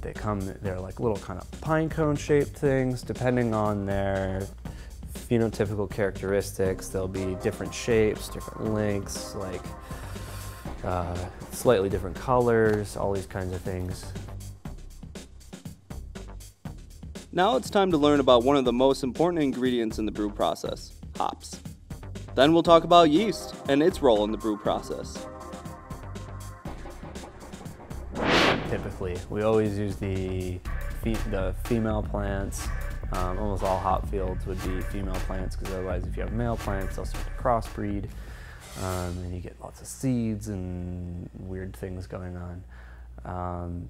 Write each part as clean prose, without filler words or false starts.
They're like little kind of pine cone shaped things. Depending on their phenotypical characteristics, there'll be different shapes, different lengths, like slightly different colors, all these kinds of things. Now it's time to learn about one of the most important ingredients in the brew process, hops. Then we'll talk about yeast and its role in the brew process. Typically, we always use the female plants. Almost all hop fields would be female plants, because otherwise if you have male plants, they'll start to crossbreed, and you get lots of seeds and weird things going on.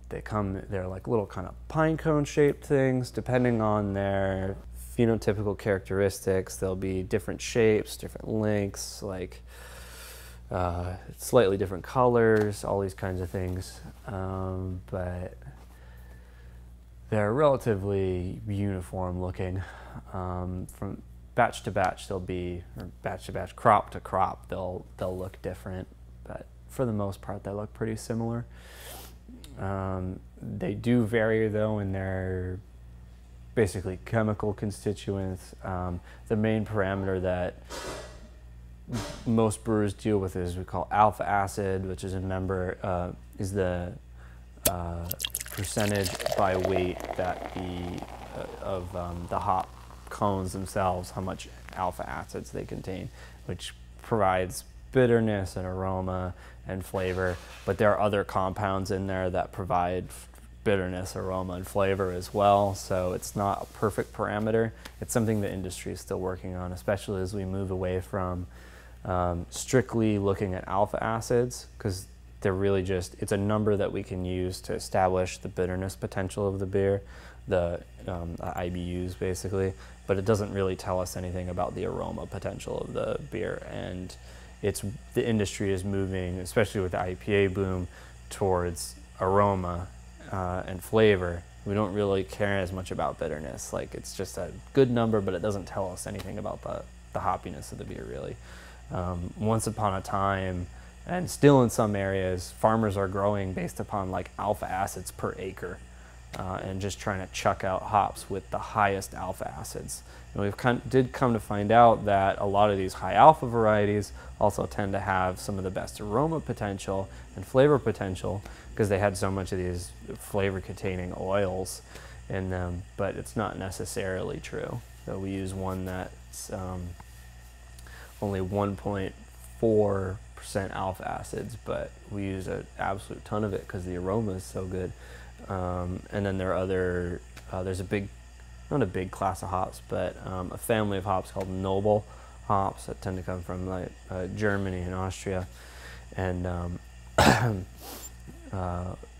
They're like little kind of pine cone shaped things. Depending on their phenotypical characteristics, there'll be different shapes, different lengths, like slightly different colors, all these kinds of things. But they're relatively uniform looking. From batch to batch, they'll be, or batch to batch, crop to crop, they'll look different, but for the most part, they look pretty similar. They do vary though in their basically chemical constituents. The main parameter that most brewers deal with is we call alpha acid, which is is the percentage by weight that the hop cones themselves, how much alpha acids they contain, which provides bitterness and aroma and flavor. But there are other compounds in there that provide bitterness, aroma, and flavor as well. So it's not a perfect parameter. It's something the industry is still working on, especially as we move away from strictly looking at alpha acids, because they're really just, it's a number that we can use to establish the bitterness potential of the beer, the IBUs basically, but it doesn't really tell us anything about the aroma potential of the beer. And the industry is moving, especially with the IPA boom, towards aroma and flavor. We don't really care as much about bitterness. Like, it's just a good number, but it doesn't tell us anything about the hoppiness of the beer, really. Once upon a time, and still in some areas, farmers are growing based upon like alpha acids per acre, and just trying to chuck out hops with the highest alpha acids. And we've did come to find out that a lot of these high alpha varieties also tend to have some of the best aroma potential and flavor potential, because they had so much of these flavor containing oils in them, but it's not necessarily true. So we use one that's only 1.4% alpha acids, but we use an absolute ton of it because the aroma is so good. And then there are other, there's not a big class of hops, but a family of hops called noble hops that tend to come from like Germany and Austria. And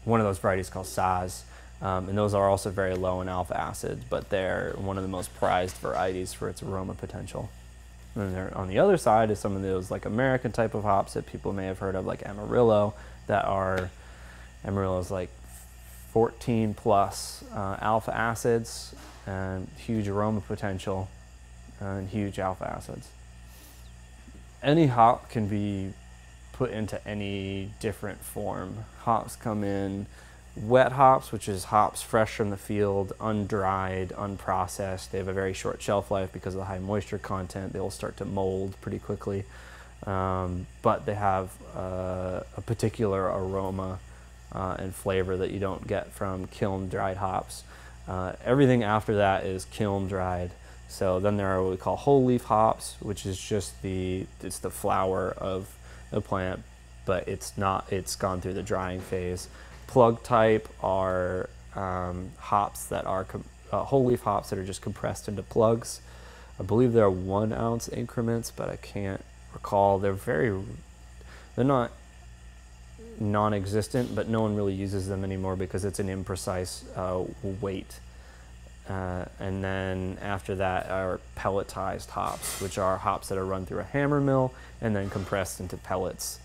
one of those varieties is called Saaz. And those are also very low in alpha acids, but they're one of the most prized varieties for its aroma potential. And then on the other side is some of those like American type of hops that people may have heard of, like Amarillo, Amarillo's like 14 plus alpha acids and huge aroma potential and huge alpha acids. Any hop can be put into any different form. Hops come in wet hops, which is hops fresh from the field, undried, unprocessed. They have a very short shelf life because of the high moisture content. They'll start to mold pretty quickly, but they have a particular aroma and flavor that you don't get from kiln dried hops. Everything after that is kiln dried. So then there are what we call whole leaf hops, which is just it's the flower of the plant, but it's gone through the drying phase. Plug type are hops that are whole leaf hops that are just compressed into plugs. I believe they're 1 ounce increments, but I can't recall. They're not non-existent, but no one really uses them anymore because it's an imprecise weight. And then after that are pelletized hops, which are hops that are run through a hammer mill and then compressed into pellets.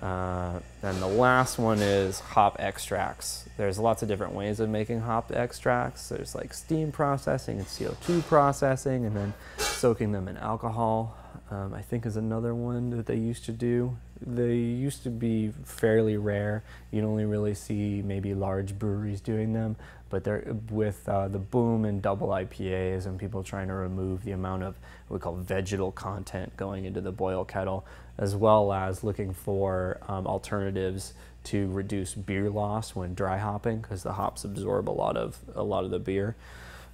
Then the last one is hop extracts. There's lots of different ways of making hop extracts. There's like steam processing and CO2 processing, and then soaking them in alcohol. I think is another one that they used to do. They used to be fairly rare. You'd only really see maybe large breweries doing them, but they're with the boom in double IPAs and people trying to remove the amount of what we call vegetal content going into the boil kettle, as well as looking for alternatives to reduce beer loss when dry hopping, because the hops absorb a lot of the beer.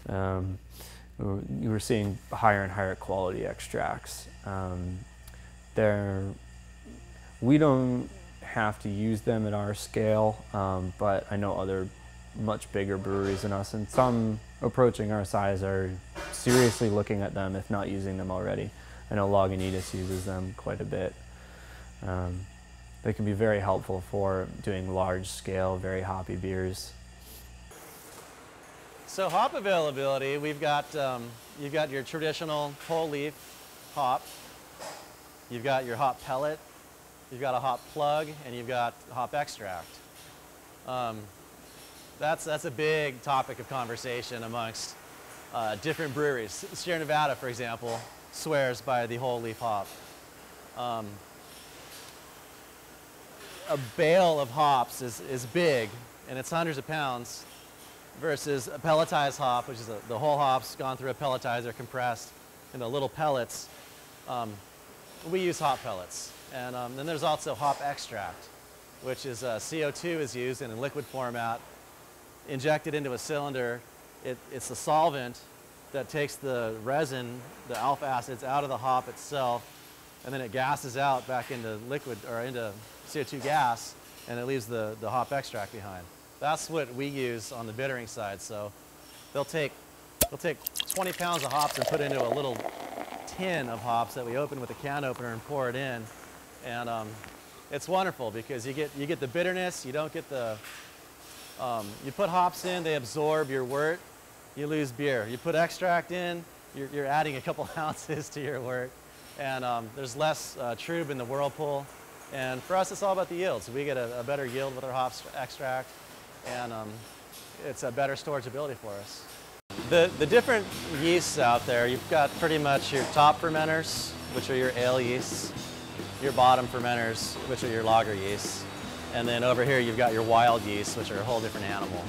You were seeing higher and higher quality extracts. We don't have to use them at our scale, but I know other much bigger breweries than us, and some approaching our size are seriously looking at them, if not using them already. I know Lagunitas uses them quite a bit. They can be very helpful for doing large scale, very hoppy beers. So hop availability, we've got, you've got your traditional whole leaf hop, you've got your hop pellet, you've got a hop plug, and you've got hop extract. That's a big topic of conversation amongst different breweries. Sierra Nevada, for example, swears by the whole leaf hop. A bale of hops is big, and it's hundreds of pounds, versus a pelletized hop, which is the whole hop's gone through a pelletizer, compressed into little pellets. We use hop pellets. And then there's also hop extract, which is CO2 is used in a liquid format, injected into a cylinder. It's a solvent that takes the resin, the alpha acids, out of the hop itself, and then it gases out back into liquid, or into CO2 gas, and it leaves the hop extract behind. That's what we use on the bittering side. So they'll take 20 pounds of hops and put it into a little tin of hops that we open with a can opener and pour it in. And it's wonderful because you get the bitterness, you don't get the, you put hops in, they absorb your wort, you lose beer. You put extract in, you're adding a couple ounces to your wort, and there's less trub in the whirlpool. And for us, it's all about the yield. So we get a better yield with our hop extract, and it's a better storage ability for us. The different yeasts out there, you've got pretty much your top fermenters, which are your ale yeasts, your bottom fermenters, which are your lager yeasts, and then over here you've got your wild yeasts, which are a whole different animal.